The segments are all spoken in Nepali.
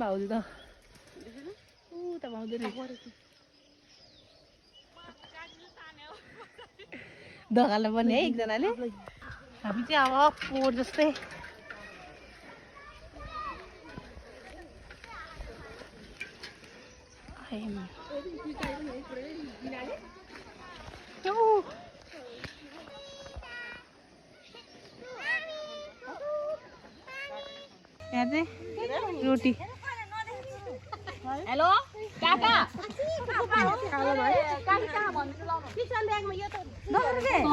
भाउजू त ऊ त भाउजू नि धगाल्नु पर्ने है एकजनाले हामी चाहिँ अब पोहोर जस्तै यहाँ चाहिँ रोटी हेलो काका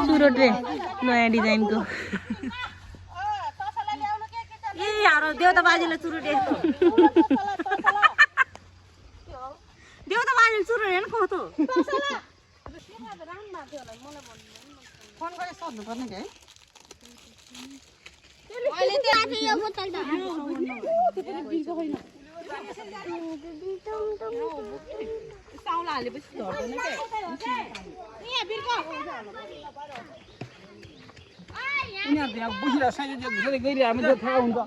सुरट रे नयाँ डिजाइनको ए यार देउता बाजेले चुरुटे देउता बाजेले चुरुटे हैन कस्तो फोन गरे सोध्नु पर्ने के है अहिले त्यो आथे यो बोतल त साउला हालेपछि झर्दैन के यहाँ बिर्को उनीहरु यहाँ बसिरहेको साइड घुसेर गइरहेको हामीलाई थाहा हुन्छ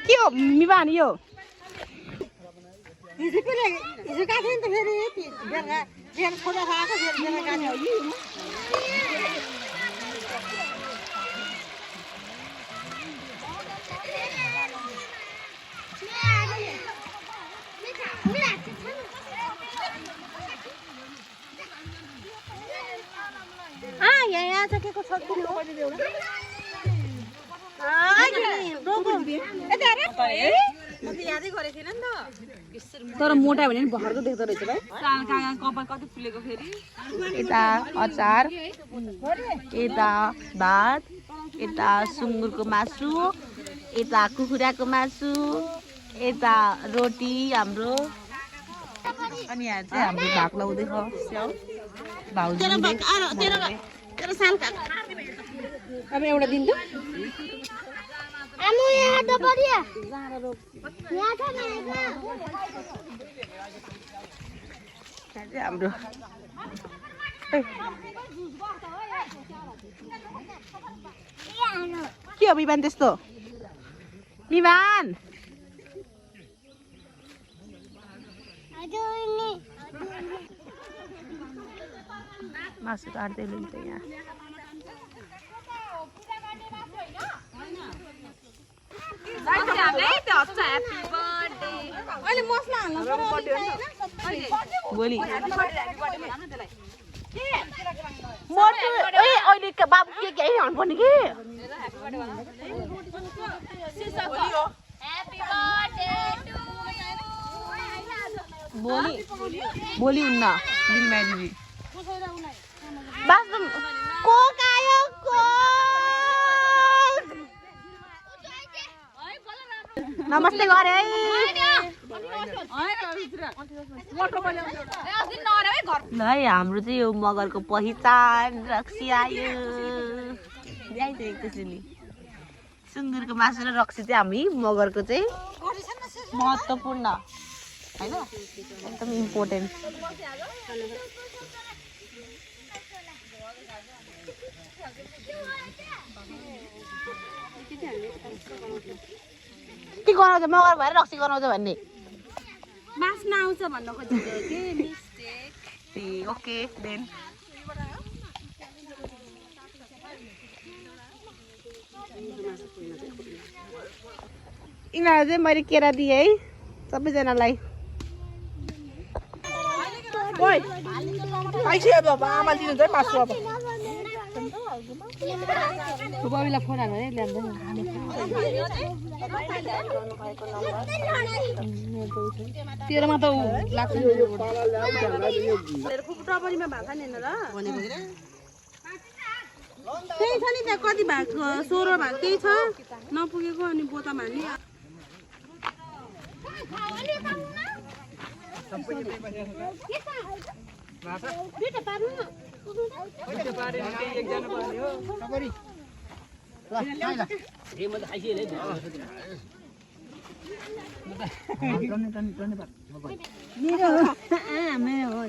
के हो मिबान यो हिजो काट्यो नि त फेरि बेलुका बेल खोला खाएको फेरि बेलुका काट्यो यहाँ चाहिँ के को छ तर मोटा भने भर्दो देख्दो रहेछ भाइ कपाल कति फुलेको फेरि यता अचार यता भात यता सुँगुरको मासु यता कुखुराको मासु यता रोटी हाम्रो अनि यहाँ चाहिँ हाम्रो भाग लाउँदैछ स्याउ भाउजूले अब एउटा दिन त आलु यहाँ त परिया यहाँ छ नि चाहिँ हाम्रो के हो विमान त्यस्तो विमान मासु काट्दै लिन्छ यहाँ भोलि अहिले बाबु के केही भन्नुपर्ने कि भोलि हुन्न दिनमा दिदी बाँच्नु कोक आयो कोक नमस्ते गरे है ल है हाम्रो चाहिँ यो मगरको पहिचान रक्सी आयो ल्याइदिएको त्यसैले सुँगुरको मासु र रक्सी चाहिँ हामी मगरको चाहिँ महत्त्वपूर्ण हैन एकदम इम्पोर्टेन्ट के गराउँछ मगर भएर रक्सी गराउँछ भन्ने बास्न आउँछ भन्न खोजेको के मिस्टेक ओके देन यिनीहरू चाहिँ मैले केरा दिएँ है सबैजनालाई आमा दिनु चाहिँ मासु अब बबिला फोन हाल्नु है ल्याउँदैन तेरोमा त लाग्छ टपरीमा भएको छैन र त्यही छ नि त्यहाँ कति भाग 16 भाग त्यही छ नपुगेको अनि बोता मान्ने मेरो